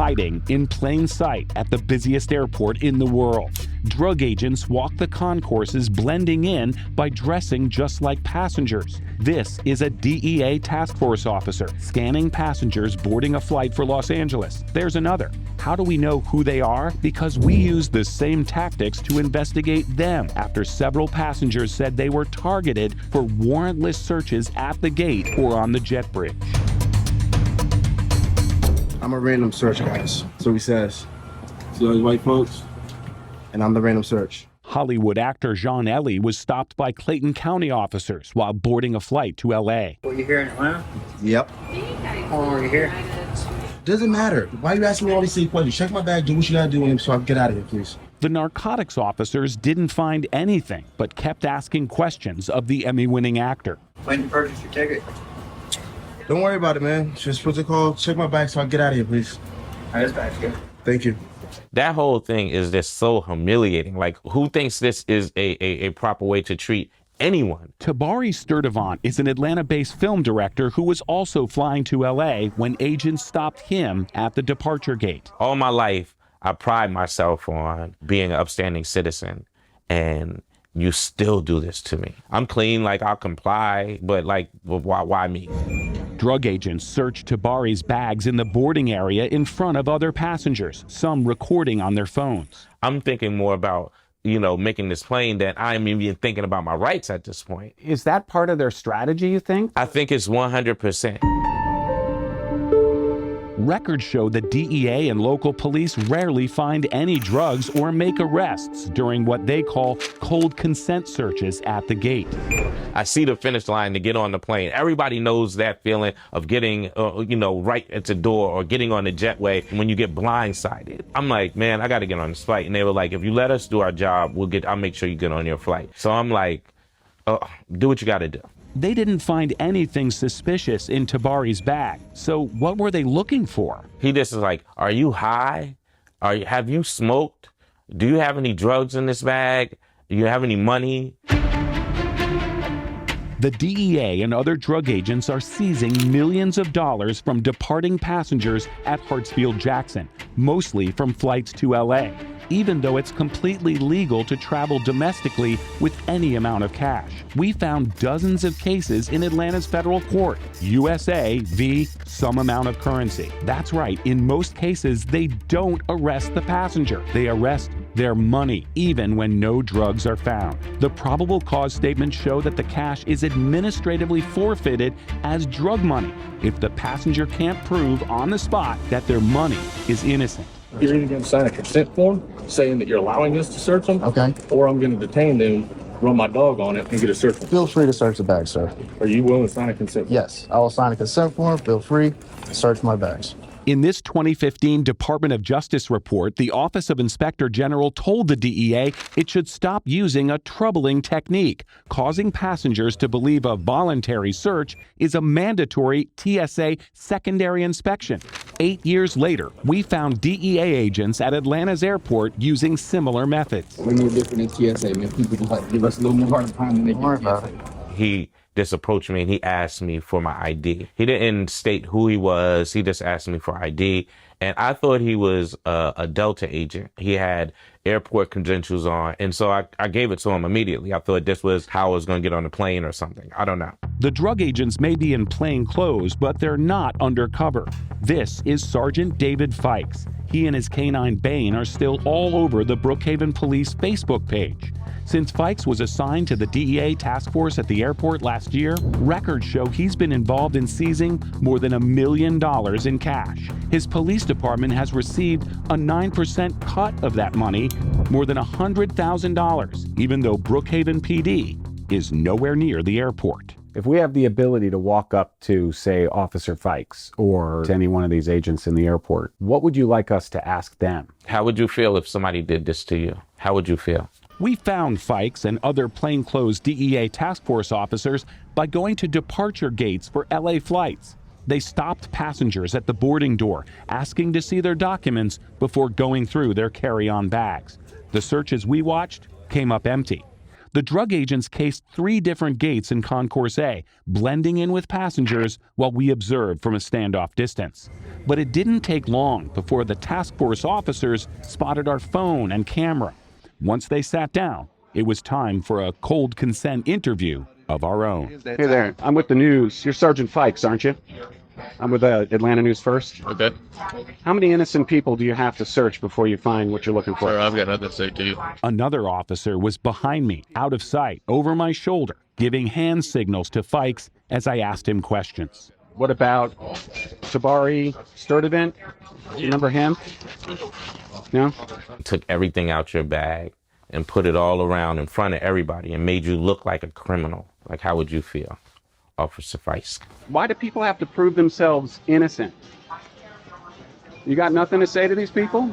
hiding in plain sight at the busiest airport in the world. Drug agents walk the concourses, blending in by dressing just like passengers. This is a DEA task force officer scanning passengers boarding a flight for Los Angeles. There's another. How do we know who they are? Because we use the same tactics to investigate them after several passengers said they were targeted for warrantless searches at the gate or on the jet bridge. I'm a random search, guys. So he says. See those white folks? And I'm the random search. Hollywood actor John Ellie was stopped by Clayton County officers while boarding a flight to L.A. Were you here in Atlanta? Yep. How long were you here? Doesn't matter. Why are you asking me all these silly questions? Check my bag, do what you gotta do so I can get out of here, please. The narcotics officers didn't find anything, but kept asking questions of the Emmy-winning actor. When did you purchase your ticket? Don't worry about it, man. Just what's it called? Check my bag so I can get out of here, please. All right, this bag's good. Thank you. That whole thing is just so humiliating. Like, who thinks this is a proper way to treat anyone? Tabari Sturdivant is an Atlanta-based film director who was also flying to L.A. when agents stopped him at the departure gate. All my life, I pride myself on being an upstanding citizen, and you still do this to me. I'm clean, like I'll comply, but like, why me? Drug agents searched Tabari's bags in the boarding area in front of other passengers, some recording on their phones. I'm thinking more about, making this plain than I'm even thinking about my rights at this point. Is that part of their strategy, you think? I think it's 100%. Records show that DEA and local police rarely find any drugs or make arrests during what they call cold consent searches at the gate. I see the finish line to get on the plane. Everybody knows that feeling of getting, right at the door or getting on the jetway when you get blindsided. I'm like, man, I got to get on this flight. And they were like, if you let us do our job, I'll make sure you get on your flight. So I'm like, do what you got to do. They didn't find anything suspicious in Tabari's bag. So what were they looking for? He just is like, are you high? Have you smoked? Do you have any drugs in this bag? Do you have any money? The DEA and other drug agents are seizing millions of dollars from departing passengers at Hartsfield-Jackson, mostly from flights to LA, even though it's completely legal to travel domestically with any amount of cash. We found dozens of cases in Atlanta's federal court, USA v. some amount of currency. That's right, in most cases, they don't arrest the passenger. They arrest their money, even when no drugs are found. The probable cause statements show that the cash is administratively forfeited as drug money if the passenger can't prove on the spot that their money is innocent. You're either going to sign a consent form saying that you're allowing us to search them, Okay. or I'm going to detain them, run my dog on it, and get a search warrant. Feel free to search the bag, sir. Are you willing to sign a consent form? Yes, I will sign a consent form. Feel free to search my bags. In this 2015 Department of Justice report, the Office of Inspector General told the DEA it should stop using a troubling technique, causing passengers to believe a voluntary search is a mandatory TSA secondary inspection. 8 years later, we found DEA agents at Atlanta's airport using similar methods. We're no different than TSA, man. People just like give us a little more hard time than they give TSA. He just approached me and he asked me for my ID. He didn't state who he was. He just asked me for ID. And I thought he was a Delta agent. He had airport credentials on. And so I gave it to him immediately. I thought this was how I was going to get on the plane or something. I don't know. The drug agents may be in plain clothes, but they're not undercover. This is Sergeant David Fikes. He and his canine Bane are still all over the Brookhaven Police Facebook page. Since Fikes was assigned to the DEA task force at the airport last year, records show he's been involved in seizing more than $1 million in cash. His police department has received a 9% cut of that money, more than $100,000, even though Brookhaven PD is nowhere near the airport. If we have the ability to walk up to, say, Officer Fikes or to any one of these agents in the airport, what would you like us to ask them? How would you feel if somebody did this to you? How would you feel? We found Fikes and other plainclothes DEA task force officers by going to departure gates for LA flights. They stopped passengers at the boarding door, asking to see their documents before going through their carry-on bags. The searches we watched came up empty. The drug agents cased 3 different gates in Concourse A, blending in with passengers while we observed from a standoff distance. But it didn't take long before the task force officers spotted our phone and camera. Once they sat down, it was time for a cold consent interview of our own. Hey there, I'm with the news. You're Sergeant Fikes, aren't you? I'm with Atlanta News First. Okay. How many innocent people do you have to search before you find what you're looking for? Sir, I've got nothing to say to you. Another officer was behind me, out of sight, over my shoulder, giving hand signals to Fikes as I asked him questions. What about Tabari Sturdivant? You remember him? No? Took everything out your bag and put it all around in front of everybody and made you look like a criminal. Like, how would you feel, Officer Fikes? Why do people have to prove themselves innocent? You got nothing to say to these people?